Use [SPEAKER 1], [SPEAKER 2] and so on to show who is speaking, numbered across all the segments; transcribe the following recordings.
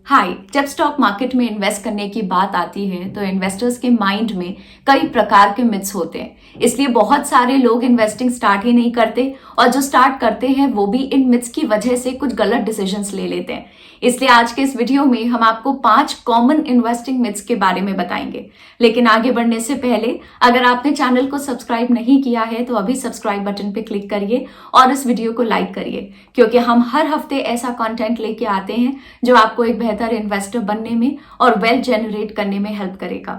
[SPEAKER 1] हाय, जब stock market में invest करने की बात आती है तो इन्वेस्टर्स के माइंड में कई प्रकार के मिथ्स होते हैं। इसलिए बहुत सारे लोग इन्वेस्टिंग स्टार्ट ही नहीं करते और जो स्टार्ट करते हैं वो भी इन मिथ्स की वजह से कुछ गलत डिसीजंस ले लेते हैं। इसलिए आज के इस वीडियो में हम आपको 5 कॉमन इन्वेस्टिंग मिथ्स के बारे में बताएंगे। लेकिन आगे बढ़ने से पहले अगर आपने चैनल को सब्सक्राइब नहीं किया है तो अभी सब्सक्राइब बटन पे क्लिक करिए और इस वीडियो को लाइक करिए, क्योंकि हम हर हफ्ते ऐसा कंटेंट लेके आते हैं जो आपको एक बेहतर इन्वेस्टर बनने में और वेल्थ जनरेट करने में हेल्प करेगा।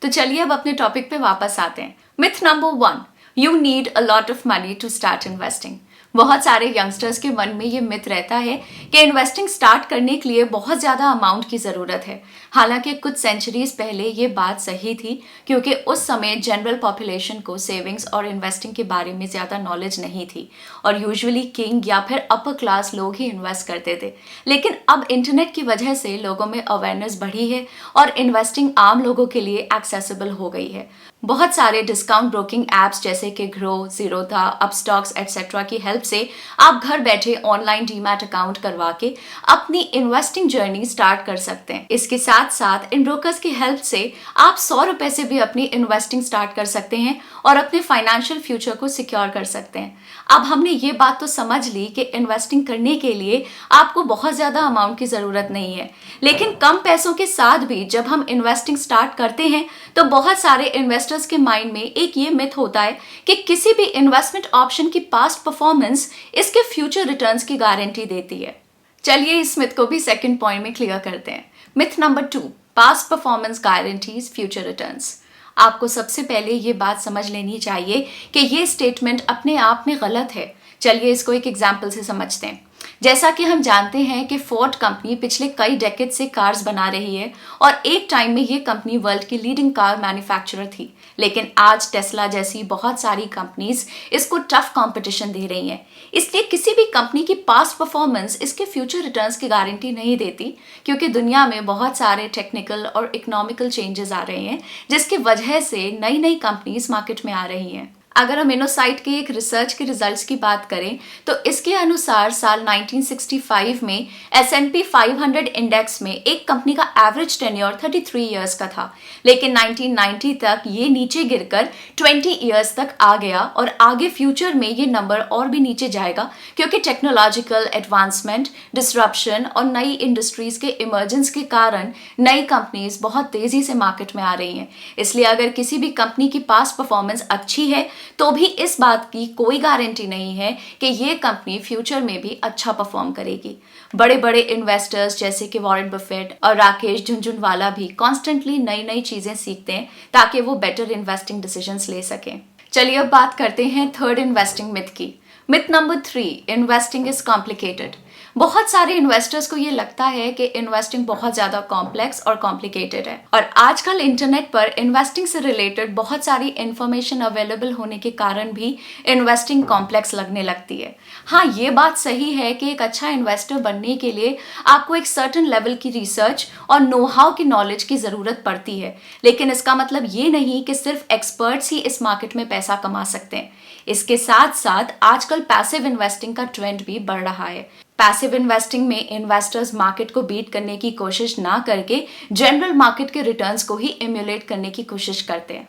[SPEAKER 1] तो चलिए अब अपने टॉपिक पे वापस आते हैं। Myth number 1, you need a lot of money to start investing. बहुत सारे यंगस्टर्स के मन में ये मिथ रहता है कि इन्वेस्टिंग स्टार्ट करने के लिए बहुत ज़्यादा अमाउंट की ज़रूरत है। हालांकि कुछ सेंचुरीज पहले ये बात सही थी, क्योंकि उस समय जनरल पॉपुलेशन को सेविंग्स और इन्वेस्टिंग के बारे में ज़्यादा नॉलेज नहीं थी और यूजुअली किंग या फिर अपर क्लास लोग ही इन्वेस्ट करते थे। लेकिन अब इंटरनेट की वजह से लोगों में अवेयरनेस बढ़ी है और इन्वेस्टिंग आम लोगों के लिए एक्सेसिबल हो गई है। बहुत सारे डिस्काउंट ब्रोकिंग एप्स जैसे कि ग्रो, जीरोधा, अपस्टॉक्स एटसेट्रा की हेल्प से आप घर बैठे ऑनलाइन डीमैट अकाउंट करवा के अपनी इन्वेस्टिंग जर्नी स्टार्ट कर सकते हैं। इसके साथ साथ इन ब्रोकर्स की हेल्प से आप 100 रुपए से भी अपनी इन्वेस्टिंग स्टार्ट कर सकते हैं और अपने फाइनेंशियल फ्यूचर को सिक्योर कर सकते हैं। अब हमने ये बात तो समझ ली कि इन्वेस्टिंग करने के लिए आपको बहुत ज्यादा अमाउंट की जरूरत नहीं है, लेकिन कम पैसों के साथ भी जब हम इन्वेस्टिंग स्टार्ट करते हैं तो बहुत सारे इन्वेस्टर्स के माइंड में एक ये मिथ होता है कि किसी भी इन्वेस्टमेंट ऑप्शन की पास्ट परफॉर्मेंस इसके फ्यूचर रिटर्न्स की गारंटी देती है। चलिए इस मिथ को भी सेकंड पॉइंट में क्लियर करते हैं। Myth number 2, past performance guarantees future returns. आपको सबसे पहले ये बात समझ लेनी चाहिए कि ये स्टेटमेंट अपने आप में गलत है। चलिए इसको एक एग्जाम्पल से समझते हैं। जैसा कि हम जानते हैं कि फोर्ड कंपनी पिछले कई डेकेड से कार्स बना रही है और एक टाइम में ये कंपनी वर्ल्ड की लीडिंग कार मैन्युफैक्चरर थी, लेकिन आज टेस्ला जैसी बहुत सारी कंपनीज इसको टफ कंपटीशन दे रही हैं। इसलिए किसी भी कंपनी की पास्ट परफॉर्मेंस इसके फ्यूचर रिटर्न्स की गारंटी नहीं देती, क्योंकि दुनिया में बहुत सारे टेक्निकल और इकोनॉमिकल चेंजेस आ रहे हैं जिसकी वजह से नई नई कंपनीज मार्केट में आ रही हैं। अगर हम इनोसाइट के एक रिसर्च के रिजल्ट्स की बात करें तो इसके अनुसार साल 1965 में S&P 500 इंडेक्स में एक कंपनी का एवरेज टेन्योर 33 इयर्स का था, लेकिन 1990 तक ये नीचे गिरकर 20 इयर्स तक आ गया और आगे फ्यूचर में ये नंबर और भी नीचे जाएगा, क्योंकि टेक्नोलॉजिकल एडवांसमेंट, डिसरप्शन और नई इंडस्ट्रीज के इमर्जेंस के कारण नई कंपनीज बहुत तेजी से मार्केट में आ रही हैं। इसलिए अगर किसी भी कंपनी की पास्ट परफॉर्मेंस अच्छी है तो भी इस बात की कोई गारंटी नहीं है कि ये कंपनी फ्यूचर में भी अच्छा परफॉर्म करेगी। बड़े बड़े इन्वेस्टर्स जैसे कि वॉरेन बफेट और राकेश झुनझुनवाला भी कॉन्स्टेंटली नई नई चीजें सीखते हैं ताकि वो बेटर इन्वेस्टिंग डिसीजंस ले सकें। चलिए अब बात करते हैं थर्ड इन्वेस्टिंग मिथ की। Myth number 3, investing is complicated. बहुत सारे इन्वेस्टर्स को ये लगता है कि इन्वेस्टिंग बहुत ज्यादा कॉम्प्लेक्स और कॉम्प्लिकेटेड है, और आजकल इंटरनेट पर इन्वेस्टिंग से रिलेटेड बहुत सारी इंफॉर्मेशन अवेलेबल होने के कारण भी इन्वेस्टिंग कॉम्प्लेक्स लगने लगती है। हाँ, ये बात सही है कि एक अच्छा इन्वेस्टर बनने के लिए आपको एक सर्टेन लेवल की रिसर्च और नो हाउ की नॉलेज की जरूरत पड़ती है, लेकिन इसका मतलब ये नहीं कि सिर्फ एक्सपर्ट्स ही इस मार्केट में पैसा कमा सकते हैं। इसके साथ साथ आजकल पैसिव इन्वेस्टिंग का ट्रेंड भी बढ़ रहा है। पैसिव इन्वेस्टिंग में इन्वेस्टर्स मार्केट को बीट करने की कोशिश ना करके जनरल मार्केट के रिटर्न्स को ही इम्यूलेट करने की कोशिश करते हैं।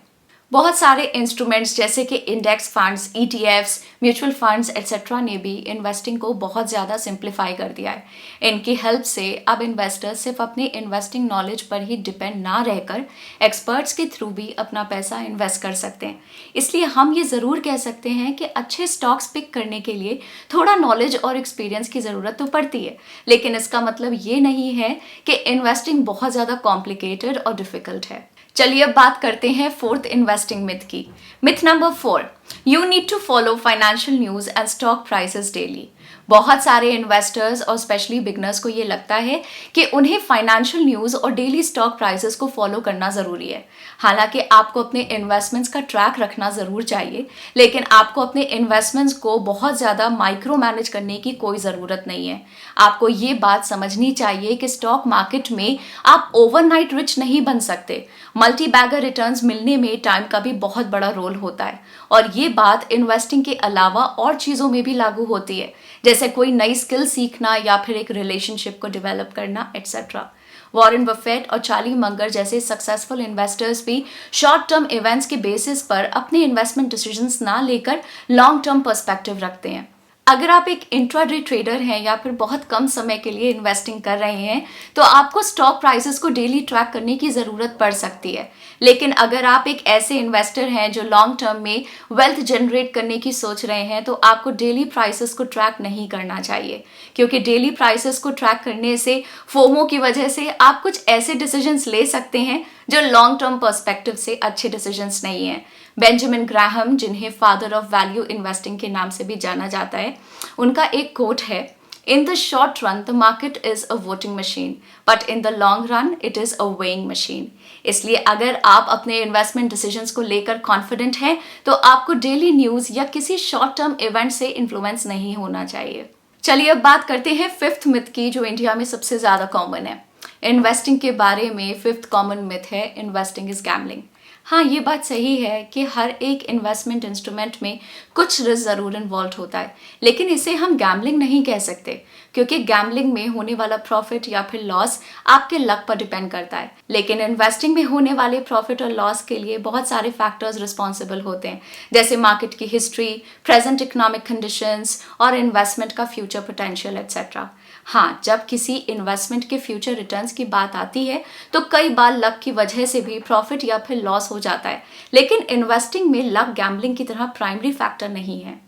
[SPEAKER 1] बहुत सारे इंस्ट्रूमेंट्स जैसे कि index funds, ETFs, mutual funds etcetera ने भी इन्वेस्टिंग को बहुत ज़्यादा सिंप्लीफाई कर दिया है। इनकी हेल्प से अब इन्वेस्टर्स सिर्फ अपनी इन्वेस्टिंग नॉलेज पर ही डिपेंड ना रहकर एक्सपर्ट्स के थ्रू भी अपना पैसा इन्वेस्ट कर सकते हैं। इसलिए हम ये ज़रूर कह सकते हैं कि अच्छे स्टॉक्स पिक करने के लिए थोड़ा नॉलेज और एक्सपीरियंस की ज़रूरत तो पड़ती है, लेकिन इसका मतलब ये नहीं है कि इन्वेस्टिंग बहुत ज़्यादा कॉम्प्लिकेटेड और डिफिकल्ट है। चलिए अब बात करते हैं फोर्थ इन्वेस्टिंग मिथ की। Myth number 4, you need to follow financial news and stock prices daily. बहुत सारे इन्वेस्टर्स और स्पेशली बिगनर्स को ये लगता है कि उन्हें फाइनेंशियल न्यूज़ और डेली स्टॉक प्राइसेस को फॉलो करना ज़रूरी है। हालांकि आपको अपने इन्वेस्टमेंट्स का ट्रैक रखना ज़रूर चाहिए, लेकिन आपको अपने इन्वेस्टमेंट्स को बहुत ज़्यादा माइक्रो मैनेज करने की कोई ज़रूरत नहीं है। आपको ये बात समझनी चाहिए कि स्टॉक मार्केट में आप ओवरनाइट रिच नहीं बन सकते। मल्टी बैगर रिटर्न्स मिलने में टाइम का भी बहुत बड़ा रोल होता है, और ये बात इन्वेस्टिंग के अलावा और चीज़ों में भी लागू होती है, जैसे कोई नई स्किल सीखना या फिर एक रिलेशनशिप को डेवलप करना एटसेट्रा। वॉरेन बफेट और चार्ली मंगर जैसे सक्सेसफुल इन्वेस्टर्स भी शॉर्ट टर्म इवेंट्स के बेसिस पर अपने इन्वेस्टमेंट डिसीजंस ना लेकर लॉन्ग टर्म पर्सपेक्टिव रखते हैं। अगर आप एक इंट्राडे ट्रेडर हैं या फिर बहुत कम समय के लिए इन्वेस्टिंग कर रहे हैं, तो आपको स्टॉक प्राइसेस को डेली ट्रैक करने की ज़रूरत पड़ सकती है। लेकिन अगर आप एक ऐसे इन्वेस्टर हैं जो लॉन्ग टर्म में वेल्थ जनरेट करने की सोच रहे हैं, तो आपको डेली प्राइसेस को ट्रैक नहीं करना चाहिए, क्योंकि डेली प्राइसेस को ट्रैक करने से फोमो की वजह से आप कुछ ऐसे डिसीजंस ले सकते हैं जो लॉन्ग टर्म पर्सपेक्टिव से अच्छे डिसीजंस नहीं हैं। बेंजामिन ग्राहम, जिन्हें फादर ऑफ वैल्यू इन्वेस्टिंग के नाम से भी जाना जाता है, उनका एक कोट है, in the short run the market is a voting machine, but in the long run it is a weighing machine. इसलिए अगर आप अपने इन्वेस्टमेंट डिसीजंस को लेकर कॉन्फिडेंट हैं, तो आपको डेली न्यूज या किसी शॉर्ट टर्म इवेंट से इन्फ्लुएंस नहीं होना चाहिए। चलिए अब बात करते हैं फिफ्थ मिथ की, जो इंडिया में सबसे ज्यादा कॉमन है। इन्वेस्टिंग के बारे में फिफ्थ कॉमन मिथ है, इन्वेस्टिंग इज गैम्बलिंग। हाँ, ये बात सही है कि हर एक इन्वेस्टमेंट इंस्ट्रूमेंट में कुछ रिस्क ज़रूर इन्वॉल्व होता है, लेकिन इसे हम गैम्बलिंग नहीं कह सकते, क्योंकि गैम्बलिंग में होने वाला प्रॉफिट या फिर लॉस आपके लक पर डिपेंड करता है। लेकिन इन्वेस्टिंग में होने वाले प्रॉफिट और लॉस के लिए बहुत सारे फैक्टर्स रिस्पॉन्सिबल होते हैं, जैसे मार्केट की हिस्ट्री, प्रेजेंट इकोनॉमिक कंडीशंस और इन्वेस्टमेंट का फ्यूचर पोटेंशियल एटसेट्रा। हाँ, जब किसी इन्वेस्टमेंट के फ्यूचर रिटर्न्स की बात आती है, तो कई बार लक की वजह से भी प्रॉफिट या फिर लॉस हो जाता है, लेकिन इन्वेस्टिंग में लक गैम्बलिंग की तरह प्राइमरी फैक्टर नहीं है।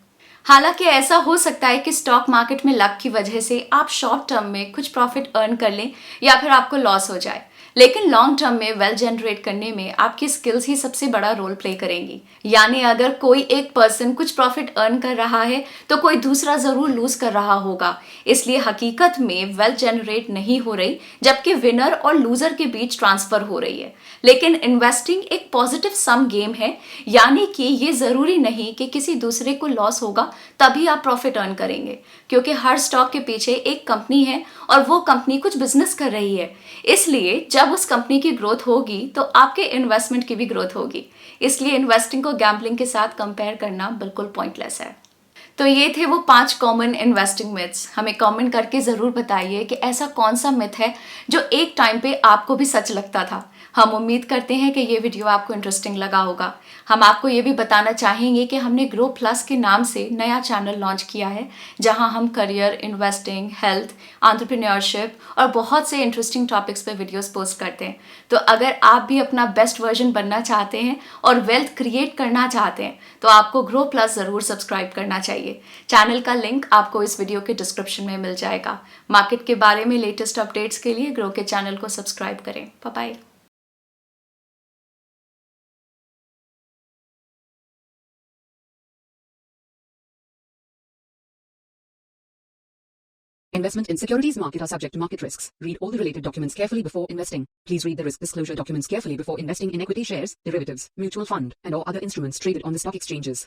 [SPEAKER 1] हालांकि ऐसा हो सकता है कि स्टॉक मार्केट में लक की वजह से आप शॉर्ट टर्म में कुछ प्रॉफिट अर्न कर लें या फिर आपको लॉस हो जाए, लेकिन लॉन्ग टर्म में वेल्थ जनरेट करने में आपकी स्किल्स ही सबसे बड़ा रोल प्ले करेंगी। यानी अगर कोई एक पर्सन कुछ प्रॉफिट अर्न कर रहा है, तो कोई दूसरा जरूर लूज कर रहा होगा। इसलिए हकीकत में वेल्थ जनरेट नहीं हो रही, जबकि विनर और लूजर के बीच ट्रांसफर हो रही है। लेकिन इन्वेस्टिंग एक पॉजिटिव सम गेम है, यानी कि ये जरूरी नहीं कि किसी दूसरे को लॉस होगा तभी आप प्रॉफिट अर्न करेंगे, क्योंकि हर स्टॉक के पीछे एक कंपनी है और वो कंपनी कुछ बिजनेस कर रही है। इसलिए जब उस कंपनी की ग्रोथ होगी, तो आपके इन्वेस्टमेंट की भी ग्रोथ होगी। इसलिए इन्वेस्टिंग को गैम्बलिंग के साथ कंपेयर करना बिल्कुल पॉइंटलेस है। तो ये थे वो 5 कॉमन इन्वेस्टिंग मिथ्स। हमें कमेंट करके ज़रूर बताइए कि ऐसा कौन सा मिथ है जो एक टाइम पे आपको भी सच लगता था। हम उम्मीद करते हैं कि ये वीडियो आपको इंटरेस्टिंग लगा होगा। हम आपको ये भी बताना चाहेंगे कि हमने ग्रो प्लस के नाम से नया चैनल लॉन्च किया है, जहां हम करियर, इन्वेस्टिंग, हेल्थ, एंटरप्रेन्योरशिप और बहुत से इंटरेस्टिंग टॉपिक्स पे वीडियोस पोस्ट करते हैं। तो अगर आप भी अपना बेस्ट वर्जन बनना चाहते हैं और वेल्थ क्रिएट करना चाहते हैं, तो आपको ग्रो प्लस ज़रूर सब्सक्राइब करना चाहिए। चैनल का लिंक आपको इस वीडियो के डिस्क्रिप्शन में मिल जाएगा। मार्केट के बारे में लेटेस्ट अपडेट्स के लिए ग्रो के चैनल को सब्सक्राइब करें। Bye bye.
[SPEAKER 2] Investment in securities market are subject to market risks. Read all the related documents carefully before investing. Please read the risk disclosure documents carefully before investing in equity shares, derivatives, mutual fund, and or other instruments traded on the stock exchanges.